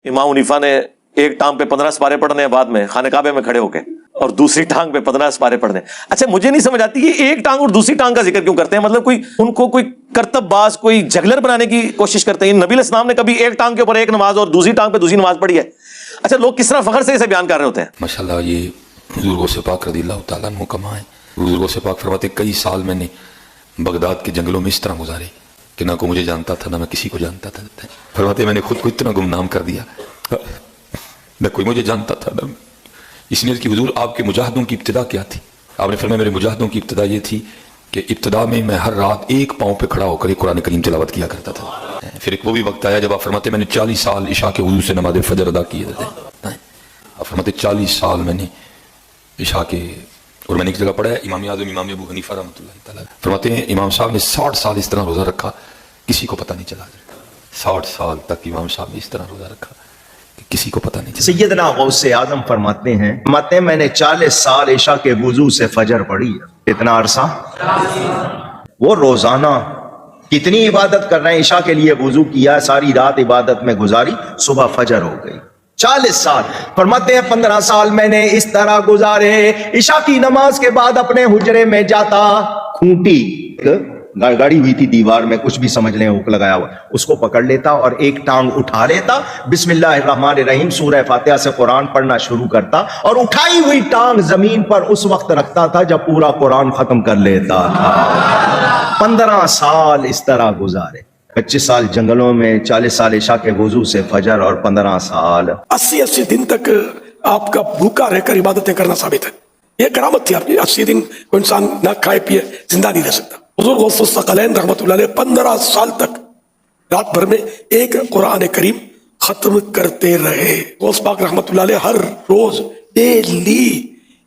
امام حنیفہ نے ایک ٹانگ پہ 15 سپارے پڑھنے ہیں بعد میں خانہ کعبے میں کھڑے ہو کے، اور دوسری ٹانگ پہ 15 سپارے پڑھنے. اچھا مجھے نہیں سمجھ آتی یہ ایک ٹانگ اور دوسری ٹانگ کا ذکر کیوں کرتے ہیں؟ مطلب کوئی ان کو کوئی کرتب باز، کوئی جگلر بنانے کی کوشش کرتے ہیں. نبی علیہ السلام نے کبھی ایک ٹانگ کے اوپر ایک نماز اور دوسری ٹانگ پہ دوسری نماز پڑھی ہے؟ اچھا لوگ کس طرح فخر سے اسے بیان کر رہے ہوتے ہیں. ماشاءاللہ یہ بزرگوں سے پاک رضی اللہ تعالیٰ عنہ کما ہے. بزرگوں سے پاک فرماتے کئی سال میں نے بغداد کے جنگلوں میں اس طرح گزارے کہ نہ کوئی مجھے جانتا تھا نہ میں کسی کو جانتا تھا. فرماتے میں نے خود کو اتنا گمنام کر دیا، نہ کوئی مجھے جانتا تھا نہ. اس لیے کہ حضور آپ کے مجاہدوں کی ابتدا کیا تھی؟ آپ نے فرمایا میرے مجاہدوں کی ابتدا یہ تھی کہ ابتدا میں ہر رات ایک پاؤں پہ کھڑا ہو کر قرآن کریم تلاوت کیا کرتا تھا. پھر ایک وہ بھی وقت آیا جب آپ فرماتے میں نے 40 سال عشاء کے وضو سے نماز فجر ادا کیے تھے. آپ فرماتے 40 سال میں نے عشاء کے، اور میں نے ایک جگہ پڑھا ہے امام اعظم امام ابو حنیفہ رحمۃ اللہ تعالیٰ فرماتے ہیں امام صاحب نے 60 سال اس طرح روزہ رکھا، کسی کو پتہ نہیں چلا. 60 سال تک امام صاحب نے اس طرح روزہ رکھا کہ کسی کو پتہ نہیں چلا. سیدنا غوث اعظم فرماتے ہیں میں نے 40 سال عشاء کے وضو سے فجر پڑھی ہے. اتنا عرصہ وہ روزانہ کتنی عبادت کر رہے ہیں. عشاء کے لیے وضو کیا، ساری رات عبادت میں گزاری، صبح فجر ہو گئی. 40 سال. فرماتے ہیں 15 سال میں نے اس طرح گزارے، عشاء کی نماز کے بعد اپنے حجرے میں جاتا، کھونٹی گاڑی ہوئی تھی دیوار میں، کچھ بھی سمجھ لیں ہک لگایا ہوا، اس کو پکڑ لیتا اور ایک ٹانگ اٹھا لیتا، بسم اللہ الرحمن الرحیم سورہ فاتحہ سے قرآن پڑھنا شروع کرتا، اور اٹھائی ہوئی ٹانگ زمین پر اس وقت رکھتا تھا جب پورا قرآن ختم کر لیتا تھا. 15 سال اس طرح گزارے. 25 سال جنگلوں میں، 40 سال عشاء کے وضو سے فجر، اور 15 سال 80 دن تک آپ کا بھوکا رہ کر عبادتیں کرنا ثابت ہے. یہ کرامت تھی آپ کی. 80 دن کوئی انسان نہ کھائے پیے زندہ نہیں رہ سکتا. حضور غوث الثقلین رحمۃ اللہ علیہ 15 سال تک رات بھر میں ایک قرآن کریم ختم کرتے رہے. غوث پاک رحمۃ اللہ علیہ ہر روز ڈیلی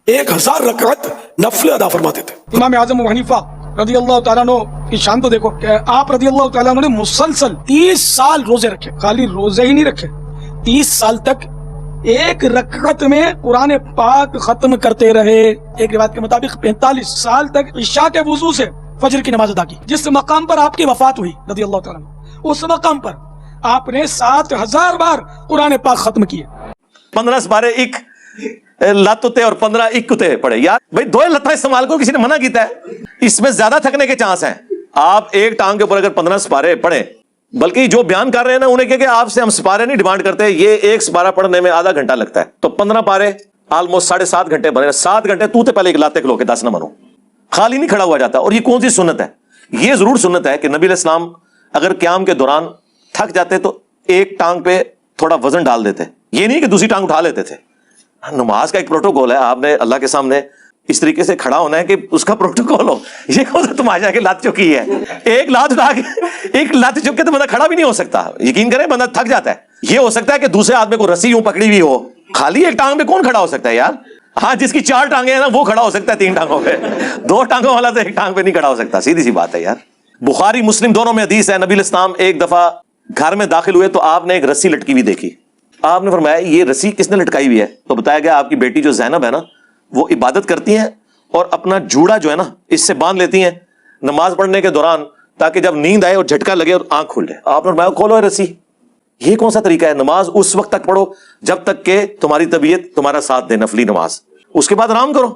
1000 رکعت نفل ادا فرماتے تھے. امام اعظم ابو حنیفہ رضی اللہ تعالیٰ عنہ کی شان تو دیکھو کہ آپ رضی اللہ تعالیٰ عنہ نے مسلسل 30 سال روزے رکھے. خالی روزے ہی نہیں رکھے، 30 سال تک ایک رکعت میں قرآن پاک ختم کرتے رہے. ایک روایت کے مطابق 45 سال تک عشاء کے وضو سے فجر کی نماز ادا کی. جس مقام پر آپ کی وفات ہوئی رضی اللہ تعالیٰ عنہ، اس مقام پر آپ نے 7000 بار قرآن پاک ختم کیے. 15 سپارے ایک لاتتے اور 15 اکتے پڑے. یار بھائی 2 لتاں استعمال کو کسی نے منع کیتا ہے؟ اس میں زیادہ تھکنے کے چانس ہیں. آپ ایک ٹانگ کے اوپر اگر 15 سپارے پڑھیں، بلکہ جو بیان کر رہے ہیں نا انہیں کہ آپ سے ہم سپارے نہیں ڈیمانڈ کرتے، یہ ایک سپارہ پڑھنے میں آدھا گھنٹہ لگتا ہے، تو 15 پارے آلموسٹ 7.5 گھنٹے بنے. 7 گھنٹے تو پہلے ایک لاتے کھلو کے 10 نہ منو، خالی نہیں کھڑا ہوا جاتا. اور یہ کون سی سنت ہے؟ یہ ضرور سنت ہے کہ نبی علیہ السلام اگر قیام کے دوران تھک جاتے تو ایک ٹانگ پہ تھوڑا وزن ڈال دیتے، یہ نہیں کہ دوسری ٹانگ اٹھا لیتے تھے. نماز کا ایک پروٹوکول ہے، آپ نے اللہ کے سامنے اس طریقے سے کھڑا ہونا ہے کہ اس کا پروٹوکول ہو. یہ کون سا تماشا کہ لات چکی ہے؟ ایک لات اٹھا کے، ایک لات چک کے تو بندہ کھڑا بھی نہیں ہو سکتا. یقین کریں بندہ تھک جاتا ہے. یہ ہو سکتا ہے کہ دوسرے آدمی کو رسی یوں پکڑی ہوئی ہو، خالی ایک ٹانگ پہ کون کھڑا ہو سکتا ہے یار؟ ہاں جس کی 4 ٹانگیں ہیں نا وہ کھڑا ہو سکتا ہے 3 ٹانگوں پہ، 2 ٹانگوں والا تو ایک ٹانگ پہ نہیں کھڑا ہو سکتا. سیدھی سی بات ہے یار. بخاری مسلم دونوں میں حدیث ہے، نبی علیہ السلام ایک دفعہ گھر میں داخل ہوئے تو آپ نے ایک رسی لٹکی ہوئی دیکھی. آپ نے فرمایا یہ رسی کس نے لٹکائی ہوئی ہے؟ تو بتایا گیا آپ کی بیٹی جو زینب ہے نا وہ عبادت کرتی ہیں اور اپنا جوڑا جو ہے نا اس سے باندھ لیتی ہیں نماز پڑھنے کے دوران، تاکہ جب نیند آئے اور جھٹکا لگے اور آنکھ کھل جائے. آپ نے فرمایا کھولو یہ رسی. یہ کون سا طریقہ ہے؟ نماز اس وقت تک پڑھو جب تک کہ تمہاری طبیعت تمہارا ساتھ دے، نفلی نماز، اس کے بعد آرام کرو.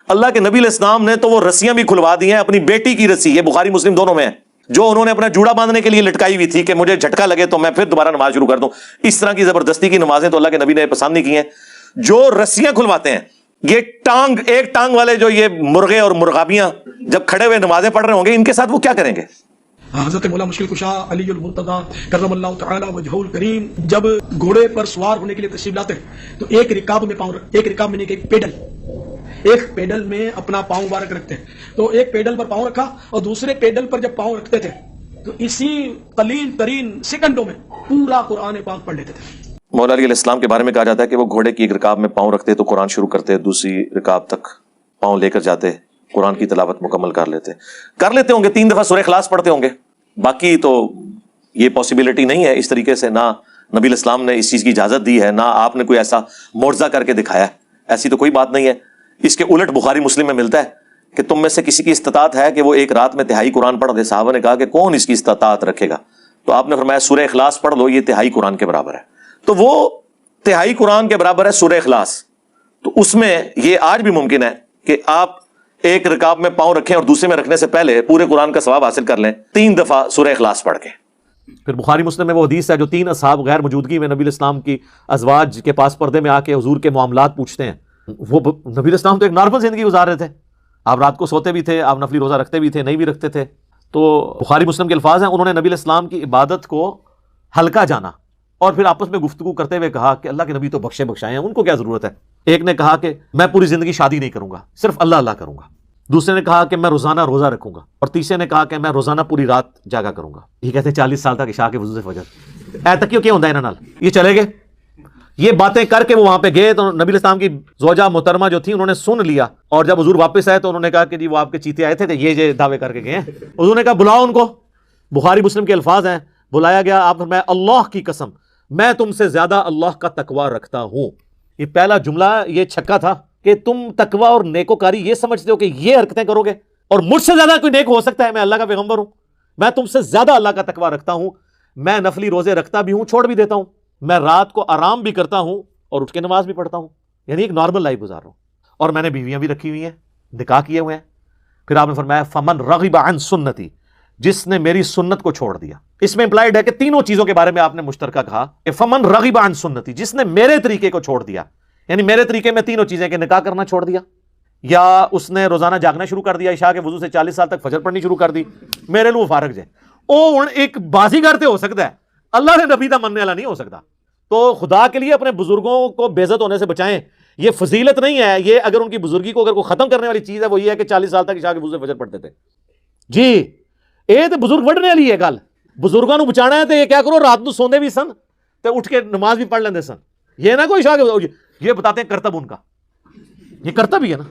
اللہ کے نبی علیہ السلام نے تو وہ رسیاں بھی کھلوا دی ہیں. اپنی بیٹی کی رسی، یہ بخاری مسلم دونوں میں ہے، جو انہوں نے اپنا جوڑا باندھنے کے لیے لٹکائی ہوئی تھی کہ مجھے جھٹکا لگے تو میں پھر دوبارہ نماز شروع کر دوں. اس طرح کی زبردستی کی نمازیں تو اللہ کے نبی نے پسند نہیں کی ہیں. جو رسیاں کھلواتے ہیں، یہ ٹانگ، ایک ٹانگ والے جو یہ مرغے اور مرغابیاں جب کھڑے ہوئے نمازیں پڑھ رہے ہوں گے، ان کے ساتھ وہ کیا کریں گے؟ حضرت مولا مشکل کشا علی المرتضی کرم اللہ تعالی وجہہ الکریم جب گھوڑے پر سوار ہونے کے لیے تشریف لاتے تو ایک رکاب میں نہیں کہ ایک پیڈل میں اپنا پاؤں مبارک رکھتے ہیں. تو ایک پیڈل پر پاؤں رکھا اور دوسرے پیڈل پر جب پاؤں رکھتے تھے تو اسی قلیل ترین سیکنڈوں میں پورا قرآن پاک پڑھ لیتے تھے. مولا علی علیہ السلام کے بارے میں کہا جاتا ہے کہ وہ گھوڑے کی ایک رکاب میں پاؤں رکھتے تو قرآن شروع کرتے، دوسری رکاب تک پاؤں لے کر جاتے، قرآن کی تلاوت مکمل کر لیتے ہوں گے. 3 دفعہ سورہ اخلاص پڑھتے ہوں گے. باقی تو یہ پاسبلٹی نہیں ہے اس طریقے سے، نہ نبی علیہ السلام نے اس چیز کی اجازت دی ہے، نہ آپ نے کوئی ایسا معجزہ کر کے دکھایا ہے. ایسی تو کوئی بات نہیں ہے. اس کے الٹ بخاری مسلم میں ملتا ہے کہ تم میں سے کسی کی استطاعت ہے کہ وہ ایک رات میں 1/3 قرآن پڑھ دے. صحابہ نے کہا کہ کون اس کی استطاعت رکھے گا؟ تو آپ نے فرمایا سورہ اخلاص پڑھ لو، یہ 1/3 قرآن کے برابر ہے. تو وہ تہائی قرآن کے برابر ہے سورہ اخلاص. تو اس میں یہ آج بھی ممکن ہے کہ آپ ایک رکاب میں پاؤں رکھیں اور دوسرے میں رکھنے سے پہلے پورے قرآن کا ثواب حاصل کر لیں 3 دفعہ سورہ اخلاص پڑھ کے. پھر بخاری مسلم میں وہ حدیث ہے جو 3 اصحاب غیر موجودگی میں نبی الاسلام کی ازواج کے پاس پردے میں آ کے حضور کے معاملات پوچھتے ہیں. وہ نبی الاسلام تو ایک نارمل زندگی گزار رہے تھے, آپ رات کو سوتے بھی تھے, آپ نفلی روزہ رکھتے بھی تھے, نہیں بھی رکھتے تھے. تو بخاری مسلم کے الفاظ ہیں, انہوں نے نبی الاسلام کی عبادت کو ہلکا جانا اور پھر آپس میں گفتگو کرتے ہوئے کہا کہ اللہ کے نبی تو بخشے بخشائے ہیں, ان کو کیا ضرورت ہے. ایک نے کہا کہ میں پوری زندگی شادی نہیں کروں گا, صرف اللہ اللہ کروں گا. دوسرے نے کہا کہ میں روزانہ روزہ رکھوں گا, اور تیسرے نے کہا کہ میں روزانہ پوری رات جاگا کروں گا. یہ کہتے ہیں 40 سال تک عشاء کے وضو سے فجر اے تکیو کیا ہوتا ہے انہاں نال. یہ چلے گئے, یہ باتیں کر کے وہ وہاں پہ گئے تو نبی الاسلام کی زوجہ محترمہ جو تھی انہوں نے سن لیا, اور جب حضور واپس آئے تو انہوں نے کہا کہ جی وہ آپ کے چیتے آئے تھے یہ دعوے کر کے گئے ہیں. حضور نے کہا بلاؤ ان کو. بخاری مسلم کے الفاظ ہیں, بلایا گیا, آپ فرمایا اللہ کی قسم میں تم سے زیادہ اللہ کا تقوی رکھتا ہوں. یہ پہلا جملہ یہ چھکا تھا کہ تم تقوی اور نیکوکاری یہ سمجھتے ہو کہ یہ حرکتیں کرو گے اور مجھ سے زیادہ کوئی نیک ہو سکتا ہے؟ میں اللہ کا پیغمبر ہوں, میں تم سے زیادہ اللہ کا تقوی رکھتا ہوں. میں نفلی روزے رکھتا بھی ہوں, چھوڑ بھی دیتا ہوں, میں رات کو آرام بھی کرتا ہوں اور اٹھ کے نماز بھی پڑھتا ہوں. یعنی ایک نارمل لائف گزار رہا ہوں, اور میں نے بیویاں بھی رکھی ہوئی ہیں, نکاح کیے ہوئے ہیں. پھر آپ نے فرمایا فمن رغب عن سنتی, جس نے میری سنت کو چھوڑ دیا. اس میں امپلائڈ ہے کہ تینوں چیزوں کے بارے میں آپ نے مشترکہ کہا کہ فمن رغب عن سنتی, جس نے میرے طریقے کو چھوڑ دیا. یعنی میرے طریقے میں تینوں چیزیں کہ نکاح کرنا چھوڑ دیا, یا اس نے روزانہ جاگنا شروع کر دیا, عشاء کے وضو سے 40 سال تک فجر پڑھنی شروع کر دی. میرے لیے فارغ جائے او ایک بازی کرتے ہو سکتا ہے, اللہ نے نبی دا مننے والا نہیں ہو سکتا. تو خدا کے لیے اپنے بزرگوں کو بے عزت ہونے سے بچائیں. یہ فضیلت نہیں ہے, یہ اگر ان کی بزرگی کو اگر کوئی ختم کرنے والی چیز ہے وہ یہ ہے کہ 40 سال تک عشاء کے وضو سے فجر پڑھتے تھے. جی یہ تو بزرگ وڈنے والی ہے گل. بزرگوں کو بچانا ہے تو یہ کیا کرو, رات کو سوندے بھی سن تو اٹھ کے نماز بھی پڑھ لیندے سن. یہ نہ کوئی عشاء کے, یہ بتاتے ہیں کرتب ان کا, یہ کرتب ہی ہے نا.